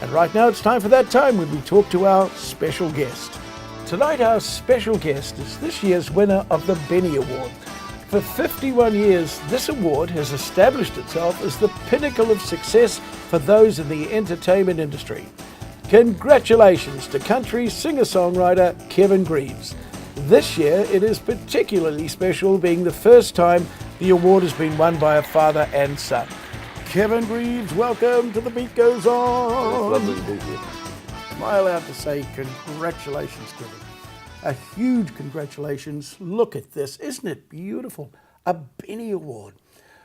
And right now it's time for that time when we talk to our special guest. Tonight our special guest is this year's winner of the Benny Award. For 51 years, this award has established itself as the pinnacle of success for those in the entertainment industry. Congratulations to country singer-songwriter Kevin Greaves. This year it is particularly special, being the first time the award has been won by a father and son. Kevin Greaves, welcome to The Beat Goes On. It's lovely to be here. Am I allowed to say congratulations, Kevin? A huge congratulations. Look at this. Isn't it beautiful? A Benny Award.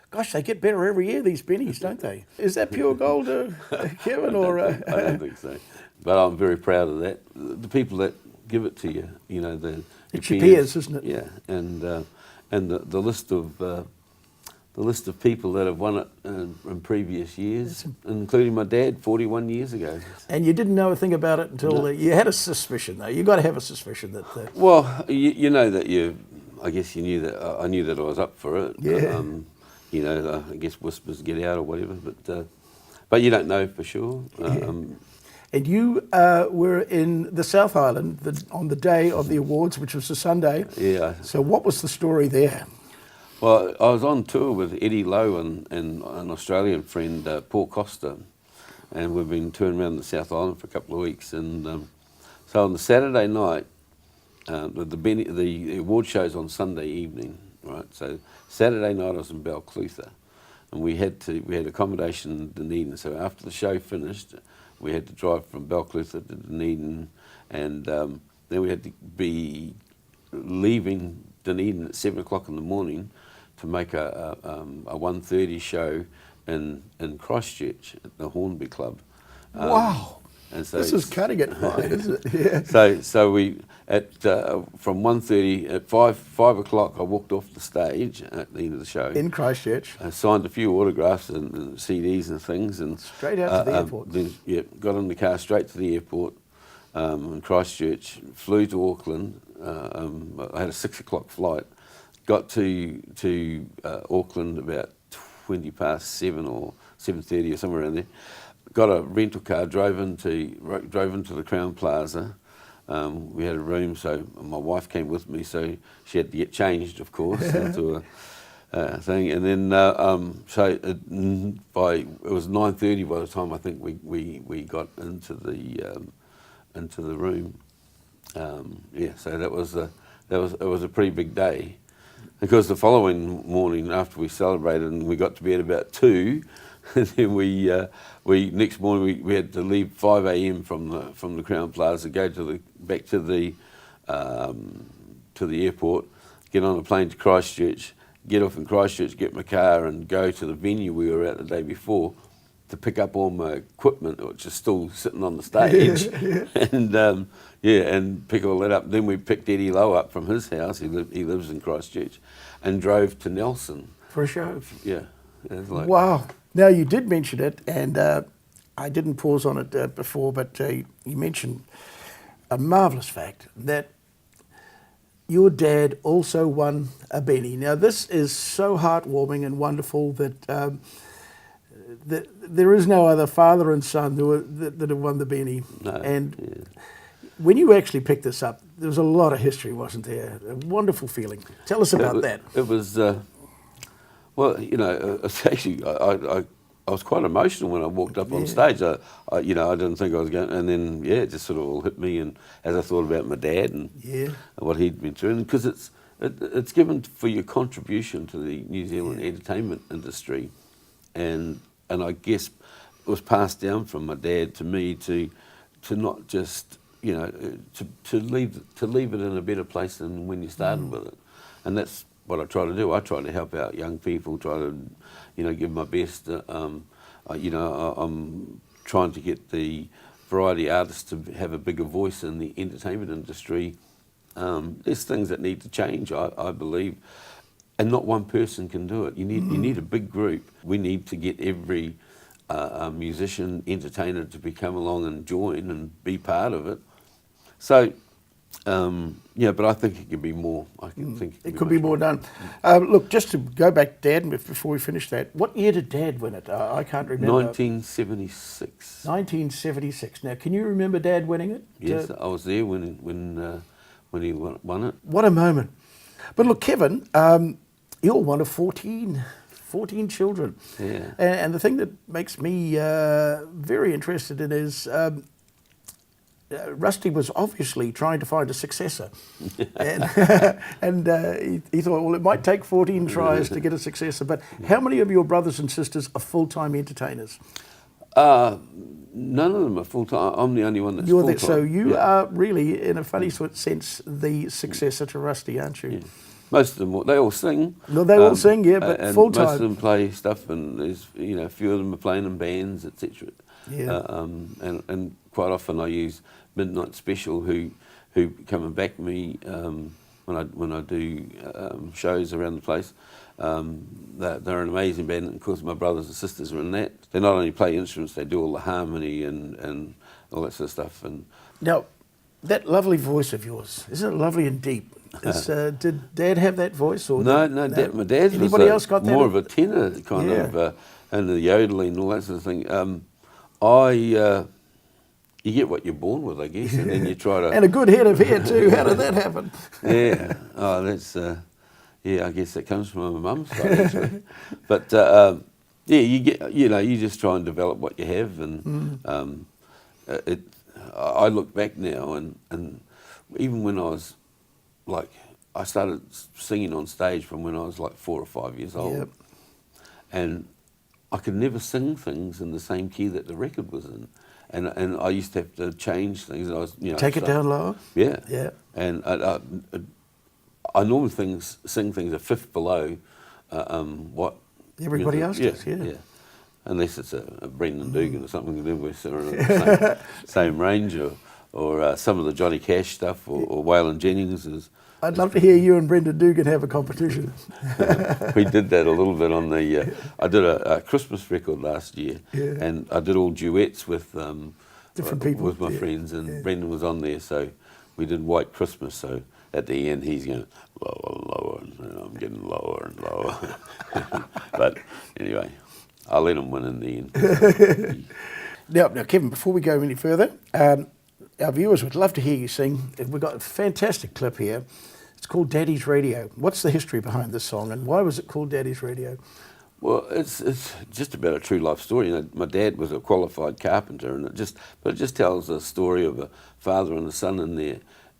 Gosh, they get better every year, these Bennies, don't they? Is that pure gold, Kevin? I don't think so. But I'm very proud of that. The people that give it to you, you know, it's your peers, isn't it? Yeah, and the list of people that have won it in previous years, including my dad 41 years ago. And you didn't know a thing about it until you had a suspicion, though. You got to have a suspicion that. Well, you know that I guess you knew that I knew that I was up for it. Yeah. You know, I guess whispers get out or whatever, but you don't know for sure. And you were in the South Island on the day of the awards, which was a Sunday. Yeah. So what was the story there? Well, I was on tour with Eddie Lowe and an Australian friend, Paul Costa, and we've been touring around the South Island for a couple of weeks. And so on the Saturday night, the award show's on Sunday evening, right? So Saturday night I was in Balclutha, and we had accommodation in Dunedin. So after the show finished, we had to drive from Balclutha to Dunedin, and then we had to be leaving Dunedin at 7 o'clock in the morning to make a 1:30 show in Christchurch at the Hornby Club. Wow. And so this is cutting it fine, isn't it? Yeah. So we from 1:30 at 5 o'clock I walked off the stage at the end of the show in Christchurch. I signed a few autographs and CDs and things, and straight out to the airport. Then, got in the car straight to the airport in Christchurch. Flew to Auckland. I had a 6 o'clock flight. Got to Auckland about 20 past 7 or 7:30 or somewhere around there. Got a rental car, drove into the Crown Plaza. We had a room, so my wife came with me, so she had to get changed, of course, into a thing. And then it was 9:30 by the time I think we got into the room. So it was a pretty big day, because the following morning after we celebrated and we got to bed about 2. And then next morning we had to leave 5 a.m. from the Crown Plaza, go back to the airport, get on a plane to Christchurch, get off in Christchurch, get my car, and go to the venue we were at the day before to pick up all my equipment, which is still sitting on the stage, and pick all that up. Then we picked Eddie Lowe up from his house. He lives in Christchurch, and drove to Nelson for a show. Yeah. Wow. Now, you did mention it, and I didn't pause on it before, but you mentioned a marvellous fact that your dad also won a Benny. Now, this is so heartwarming and wonderful that there is no other father and son that have won the Benny. No. And when you actually picked this up, there was a lot of history, wasn't there? A wonderful feeling. Tell us about that. It was... well, you know, it's actually, I was quite emotional when I walked up on stage. I didn't think I was going, and then it just sort of all hit me. And as I thought about my dad and what he'd been through, because it's given for your contribution to the New Zealand entertainment industry, and I guess it was passed down from my dad to me to not just to leave it in a better place than when you started with it, and that's what I try to do. I try to help out young people, try to, give my best. I'm trying to get the variety artists to have a bigger voice in the entertainment industry. There's things that need to change, I believe, and not one person can do it. You need a big group. We need to get every musician, entertainer to come along and join and be part of it. So Yeah, but I think it could be more. I can think It could be much more done. Look, just to go back, Dad, before we finish that, what year did Dad win it? I can't remember. 1976. 1976. Now, can you remember Dad winning it? Yes, I was there when he won it. What a moment. But look, Kevin, you're one of 14 children. Yeah. And the thing that makes me very interested in is Rusty was obviously trying to find a successor. And he thought, well, it might take 14 tries to get a successor. But how many of your brothers and sisters are full-time entertainers? None of them are full-time. I'm the only one that's You're full-time. so you are really, in a funny sort of sense, the successor to Rusty, aren't you? Yeah. Most of them, they all sing. No, they all sing, yeah, but and full-time. most of them play stuff, and there's a few of them are playing in bands, etc. Yeah. And quite often I use Midnight Special, who come and back me when I do shows around the place. They're an amazing band, and of course my brothers and sisters are in that. They not only play instruments, they do all the harmony and all that sort of stuff. And Now, that lovely voice of yours, isn't it lovely and deep? Did Dad have that voice? Or no, my dad's Anybody else got that? more of a tenor kind of, and the yodeling and all that sort of thing. You get what you're born with, I guess, and then you try to... And a good head of hair too. How did that happen? Yeah, that's... I guess that comes from my mum's side, actually. But, you get, you just try and develop what you have, and I look back now, and even when I was, I started singing on stage from when I was 4 or 5 years old. Yep. And I could never sing things in the same key that the record was in. And I used to have to change things. I was, Take it down lower? Yeah. Yeah. And I normally sing things a fifth below what Everybody else does, yeah. Unless it's a Brendan Dugan or something, then we're sort of in the same range, or some of the Johnny Cash stuff, or Waylon Jennings is. I'd love to hear you and Brendan Dugan have a competition. We did that a little bit on the... I did a Christmas record last year, and I did all duets with Different people. with my friends, and Brendan was on there, so we did White Christmas. So at the end, he's going lower and lower, and I'm getting lower and lower. But anyway, I'll let him win in the end. Now, Kevin, before we go any further, our viewers would love to hear you sing. We've got a fantastic clip here. It's called Daddy's Radio. What's the history behind this song, and why was it called Daddy's Radio? Well, it's just about a true life story. My dad was a qualified carpenter, and it just tells a story of a father and a son and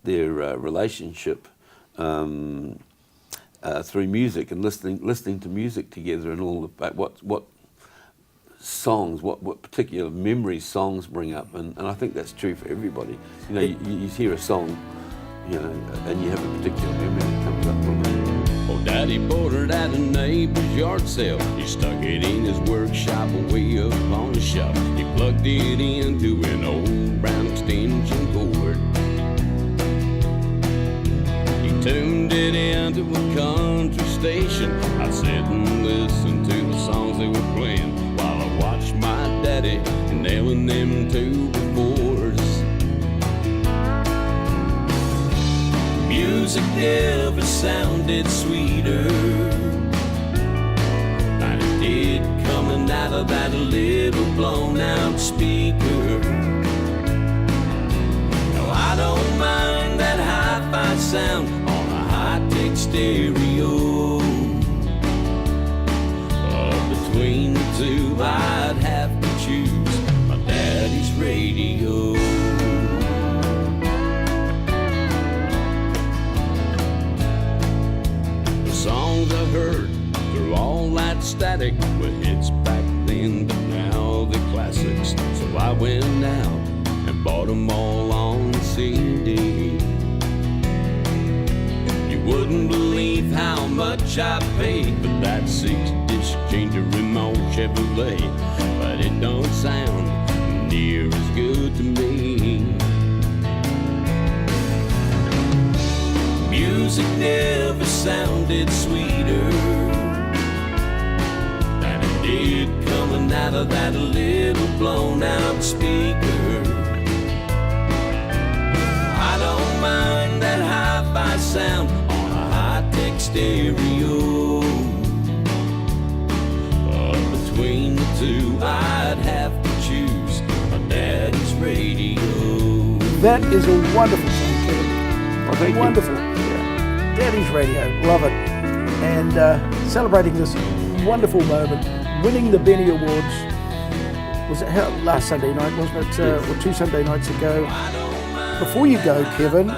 their relationship through music and listening to music together, and all about what songs, what particular memories songs bring up, and I think that's true for everybody. You hear a song, and you have a particular memory that comes up from it. Oh, Daddy bought it at a neighbor's yard sale. He stuck it in his workshop way up on the shelf. He plugged it into an old brown extension cord. He tuned it into a country station. I'd sit and listen to the songs they were playing while I watched my daddy nailing them two boards. Music never sounded sweeter than it did coming out of that little blown out speaker. No, I don't mind that hi-fi sound on a high-tech stereo. Between the two, I'd have to choose my daddy's radio. Songs I heard through all that static were hits back then, but now they're classics. So I went out and bought them all on CD. You wouldn't believe how much I paid for that 6-disc changer in my old Chevrolet, but it don't sound near as good to me. Music never sounded sweeter than it did coming out of that little blown out speaker. I don't mind That is a wonderful song, Kevin. Well, thank you. Wonderful. Yeah. Daddy's Radio, love it. And celebrating this wonderful moment, winning the Benny Awards. Was it last Sunday night, wasn't it? Yes. Or 2 Sunday nights ago. Before you go, Kevin,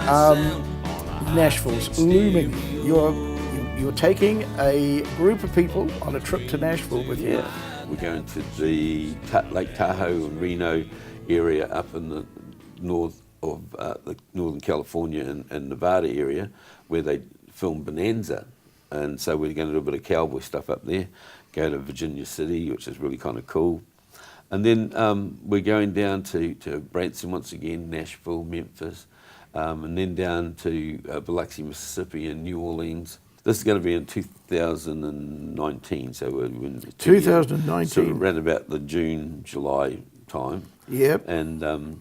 Nashville's looming. You're taking a group of people on a trip to Nashville with you. Yeah, we're going to the Lake Tahoe and Reno area up in the north of the Northern California and Nevada area, where they film Bonanza. And so we're going to do a bit of cowboy stuff up there, go to Virginia City, which is really kind of cool. And then we're going down to Branson once again, Nashville, Memphis, and then down to Biloxi, Mississippi, and New Orleans. This is going to be in 2019, so we're in 2019. sort of around about the June, July time. Yep. And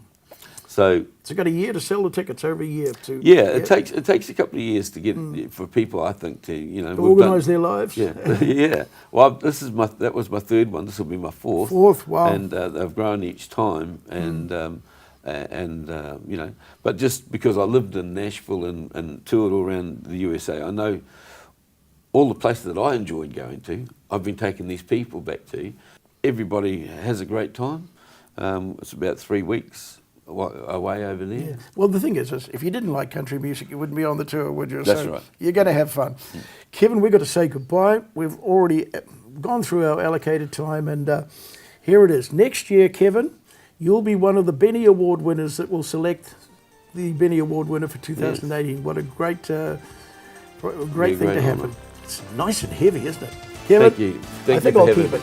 so it's got a year to sell the tickets, over a year to. yeah, it takes a couple of years to get for people, I think, to to organise their lives. Yeah, yeah. Well, that was my third one. This will be my fourth. Fourth, wow. And they've grown each time, and but just because I lived in Nashville and toured all around the USA, I know all the places that I enjoyed going to. I've been taking these people back to. Everybody has a great time. It's about 3 weeks away over there. Yeah. Well, the thing is, if you didn't like country music, you wouldn't be on the tour, would you? That's so right. You're going to have fun. Kevin, we've got to say goodbye. We've already gone through our allocated time, and here it is. Next year, Kevin, you'll be one of the Benny Award winners that will select the Benny Award winner for 2018. Yes. What a great thing to happen. Honour. It's nice and heavy, isn't it? Kevin, Thank you. I think I'll keep it.